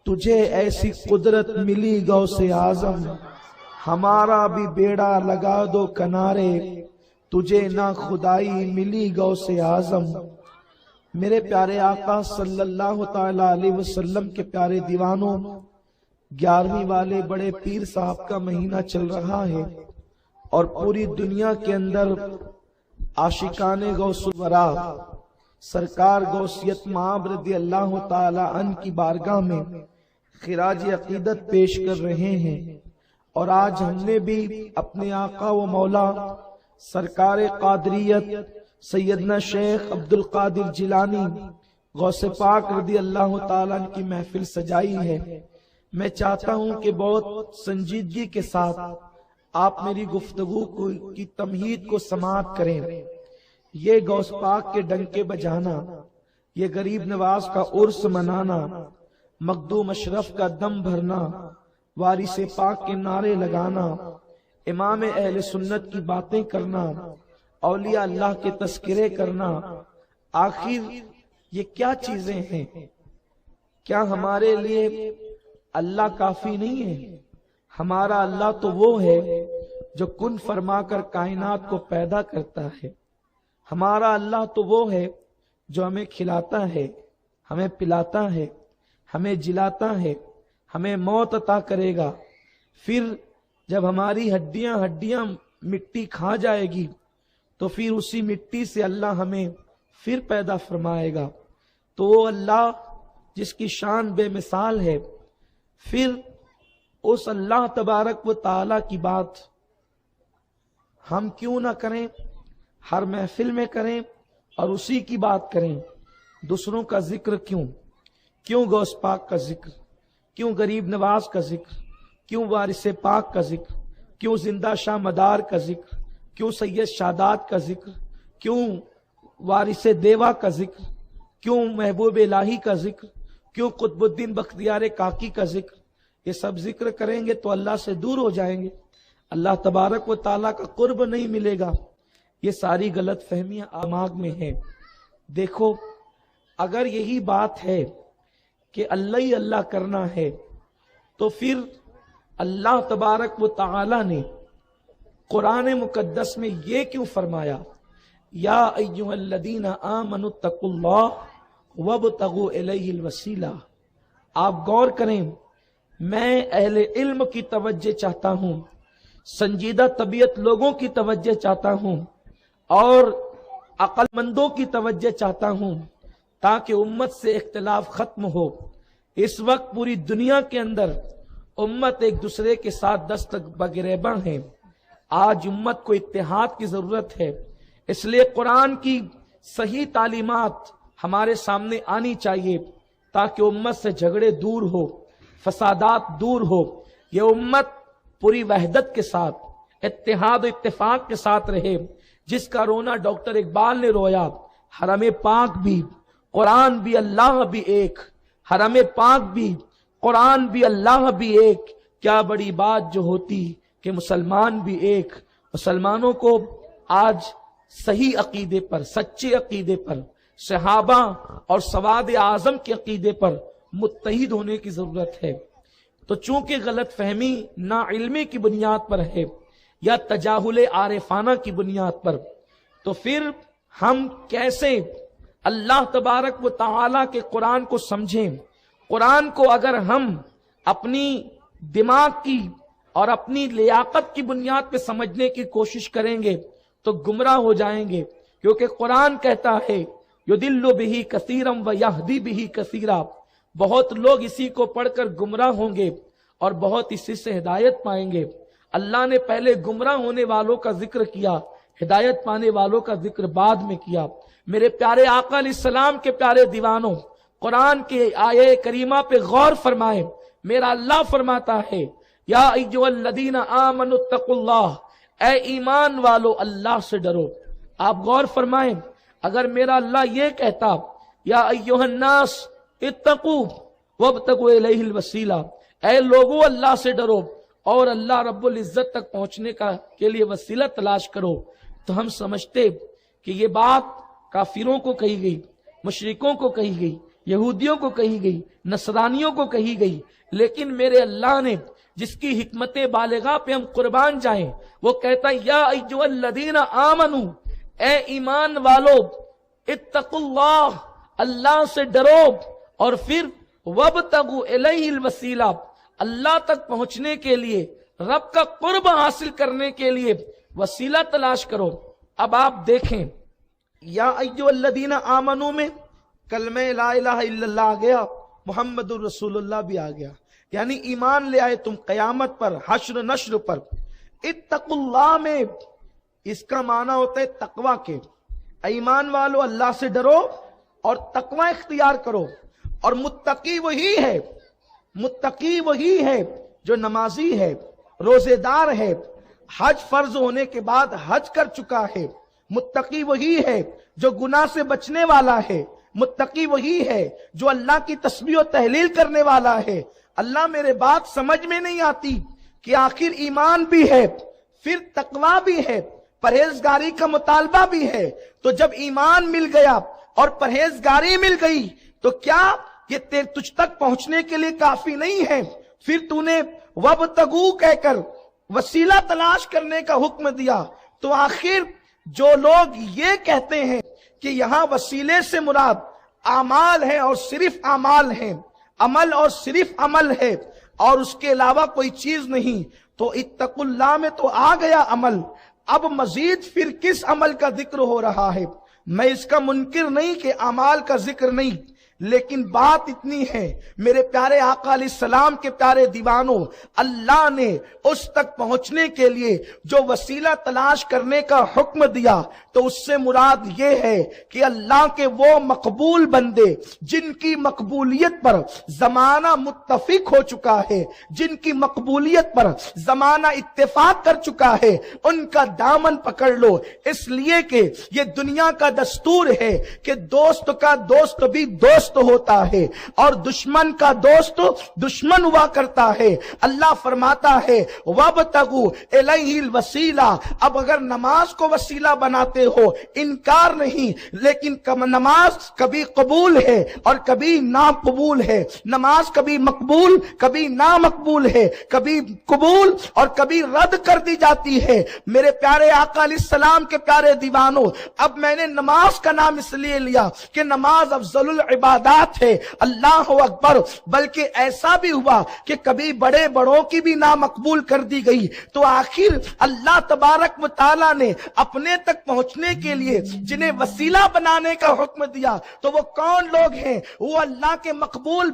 तुझे ऐसी कुदरत मिली गौ से आजम, हमारा भी बेड़ा लगा दो किनारे, तुझे ना खुदाई मिली गौ से आजम। मेरे प्यारे आका सल्लल्लाहु ताला अलैहि वसल्लम के प्यारे दीवानों, 11वीं वाले बड़े पीर साहब का महीना चल रहा है और पूरी दुनिया के अंदर आशिकाने गौसुल वरा सरकार गौसियत माब रदी अल्लाह ताला अन की बारगाह में खिराज अकीदत पेश कर रहे हैं। और आज हमने भी अपने आका व मौला सरकार कादरियत सैयदना शेख अब्दुल कादिर जिलानी गौसे पाक रदी अल्लाह ताला की महफिल सजाई है। मैं चाहता हूं कि बहुत संजीदगी के साथ आप मेरी गुफ्तगू की तमहीद को समाअत करें। ये गौस पाक के डंके बजाना, ये गरीब नवाज का उर्स मनाना, मखदूम अशरफ का दम भरना, वारिसे पाक के नारे लगाना, इमाम अहले सुन्नत की बातें करना, औलिया अल्लाह के तस्करे करना, आखिर ये क्या चीजें हैं? क्या हमारे लिए अल्लाह काफी नहीं है? हमारा अल्लाह तो वो है जो कुन फरमाकर कायनात को पैदा करता है। हमारा अल्लाह तो वो है जो हमें खिलाता है, हमें पिलाता है, हमें जिलाता है, हमें मौत अता करेगा। फिर जब हमारी हड्डियां मिट्टी खा जाएगी तो फिर उसी मिट्टी से अल्लाह हमें फिर पैदा फरमाएगा। तो वो अल्लाह जिसकी शान बेमिसाल है, फिर उस अल्लाह तबारक व ताला की बात हम क्यों ना करें, हर महफिल में करें और उसी की बात करें। दूसरों का जिक्र क्यों गौस पाक का जिक्र, क्यों गरीब नवाज का जिक्र, क्यों वारिसे पाक का जिक्र, क्यों जिंदा शाह मदार का जिक्र, क्यों सैयद शादात का जिक्र, क्यों वारिसे देवा का जिक्र, क्यों महबूब इलाही का जिक्र, क्यों कुतुबुद्दीन बख्तियार काकी का जिक्र। ये सब जिक्र करेंगे तो अल्लाह से दूर हो जाएंगे, अल्लाह तबारक व ताला का कुर्ब नहीं मिलेगा। ये सारी गलत फहमियां दिमाग में है। देखो, अगर यही बात है कि अल्लाह ही अल्लाह करना है, तो फिर अल्लाह तबारक व ताला ने कुरान मुकद्दस में ये क्यों फरमाया, या अय्युहल्लदीना आमनुत्तकुल्लाह वब्तगू इलैहिल वसीला। आप गौर करें, मैं अहले इल्म की तवज्जो चाहता हूं, संजीदा तबीयत लोगों की तवज्जो चाहता हूं और अक्लमंदों की तवज्जो चाहता हूं, ताकि उम्मत से इख्तिलाफ खत्म हो। इस वक्त पूरी दुनिया के अंदर उम्मत एक दूसरे के साथ दस्तक बगिरेबन है। आज उम्मत को इत्तेहाद की जरूरत है, इसलिए कुरान की सही तालीमात हमारे सामने आनी चाहिए ताकि उम्मत से झगड़े दूर हो, फसादात दूर हो। ये उम्मत पूरी वहदत के साथ, इत्तेहाद इत्तेफाक के साथ रहे। जिसका रोना डॉक्टर इकबाल ने रोया, हरम पाक भी कुरान भी अल्लाह भी एक, हरम पाक भी कुरान भी अल्लाह भी एक, क्या बड़ी बात जो होती कि मुसलमान भी एक। मुसलमानों को आज सही अकीदे पर, सच्चे अकीदे पर, सहाबा और सवाद आजम के अकीदे पर मुत्तहिद होने की जरूरत है। तो चूंकि गलत फहमी ना इल्मी की बुनियाद पर है या तजाहुल आरिफाना की बुनियाद पर, तो फिर हम कैसे अल्लाह तबारक व ताला के कुरान को समझें। कुरान को अगर हम अपनी दिमाग की और अपनी लियाकत की बुनियाद पे समझने की कोशिश करेंगे तो गुमराह हो जाएंगे, क्योंकि कुरान कहता है युदिल्लु बिही कसीरम व यहदी बिही कसीरा। बहुत लोग इसी को पढ़कर गुमराह होंगे और बहुत इसी से हिदायत पाएंगे। अल्लाह ने पहले गुमराह होने वालों का जिक्र किया, हिदायत पाने वालों का जिक्र बाद में किया। मेरे प्यारे आका अलैहिस्सलाम के प्यारे दीवानों, कुरान के आये करीमा पे गौर फरमाए। मेरा अल्लाह फरमाता है, या अय्युहल्लदीना आमनुत्तकुल्लाह, ऐ ईमान वालो अल्लाह से डरो। आप गौर फरमाएं, अगर मेरा अल्लाह ये कहता, या अय्युहन्नास इत्तकू वब्तगू इलैहिल वसीला, ऐ लोगों अल्लाह से डरो और अल्लाह रब्बुल इज्जत तक पहुंचने के लिए वसीला तलाश करो, तो हम समझते कि ये बात काफिरों को कही गई, मुशरिकों को कही गई, یہودیوں کو کہی گئی، نصرانیوں کو کہی گئی، لیکن میرے اللہ نے جس کی حکمت بالغہ پہ ہم قربان جائیں، وہ کہتا ہے یا ایھا الذین آمنو، اے ایمان والو، اتقوا اللہ، اللہ سے ڈرو، اور پھر وابتغوا الیہ الوسیلہ، اللہ تک پہنچنے کے لیے، رب کا قرب حاصل کرنے کے لیے وسیلہ تلاش کرو۔ اب آپ دیکھیں، یا ایھا الذین آمنو میں کلمہ لا الہ الا اللہ آ گیا، محمد الرسول اللہ بھی آ گیا، یعنی ایمان لے آئے تم قیامت پر، حشر نشر پر۔ اتقوا اللہ میں اس کا معنی ہوتا ہے تقوی کے، ایمان والو اللہ سے ڈرو اور تقوی اختیار کرو۔ اور متقی وہی ہے، متقی وہی ہے جو نمازی ہے، روزے دار ہے، حج فرض ہونے کے بعد حج کر چکا ہے۔ متقی وہی ہے جو گناہ سے بچنے والا ہے، متقی وہی ہے جو اللہ کی تسبیح و تحلیل کرنے والا ہے۔ اللہ میرے بات سمجھ میں نہیں آتی کہ آخر ایمان بھی ہے، پھر تقوی بھی ہے، پرہیزگاری کا مطالبہ بھی ہے، تو جب ایمان مل گیا اور پرہیزگاری مل گئی تو کیا یہ تجھ تک پہنچنے کے لیے کافی نہیں ہے؟ پھر تو نے وابتغوا کہہ کر وسیلہ تلاش کرنے کا حکم دیا۔ تو آخر جو لوگ یہ کہتے ہیں کہ یہاں وسیلے سے مراد اعمال ہے اور صرف اعمال ہیں، عمل اور صرف عمل ہے اور اس کے علاوہ کوئی چیز نہیں، تو اتقوا اللہ میں تو آ گیا عمل، اب مزید پھر کس عمل کا ذکر ہو رہا ہے؟ میں اس کا منکر نہیں کہ اعمال کا ذکر نہیں، لیکن بات اتنی ہے میرے پیارے آقا علیہ السلام کے پیارے دیوانوں، اللہ نے اس تک پہنچنے کے لیے جو وسیلہ تلاش کرنے کا حکم دیا تو اس سے مراد یہ ہے کہ اللہ کے وہ مقبول بندے جن کی مقبولیت پر زمانہ متفق ہو چکا ہے، جن کی مقبولیت پر زمانہ اتفاق کر چکا ہے، ان کا دامن پکڑ لو، اس لیے کہ یہ دنیا کا دستور ہے کہ دوست کا دوست بھی دوست ہوتا ہے اور دشمن کا دوست دشمن ہوا کرتا ہے۔ اللہ فرماتا ہے وابتغوا الیہ الوسیلہ۔ اب اگر نماز کو وسیلہ بناتے ہو، انکار نہیں، لیکن نماز کبھی قبول ہے اور کبھی ناقبول ہے، نماز کبھی مقبول کبھی نامقبول ہے، کبھی قبول اور کبھی رد کر دی جاتی ہے۔ میرے پیارے آقا علیہ السلام کے پیارے دیوانوں، اب میں نے نماز کا نام اس لیے لیا کہ نماز افضل العبادات ہے، اللہ اکبر، بلکہ ایسا بھی ہوا کہ کبھی بڑے بڑوں کی بھی نامقبول کر دی گئی۔ تو آخر اللہ تبارک و تعالی نے اپنے تک پہنچنے کے لیے جنہیں وسیلہ بنانے کا حکم دیا تو وہ کون لوگ ہیں؟ وہ اللہ کے مقبول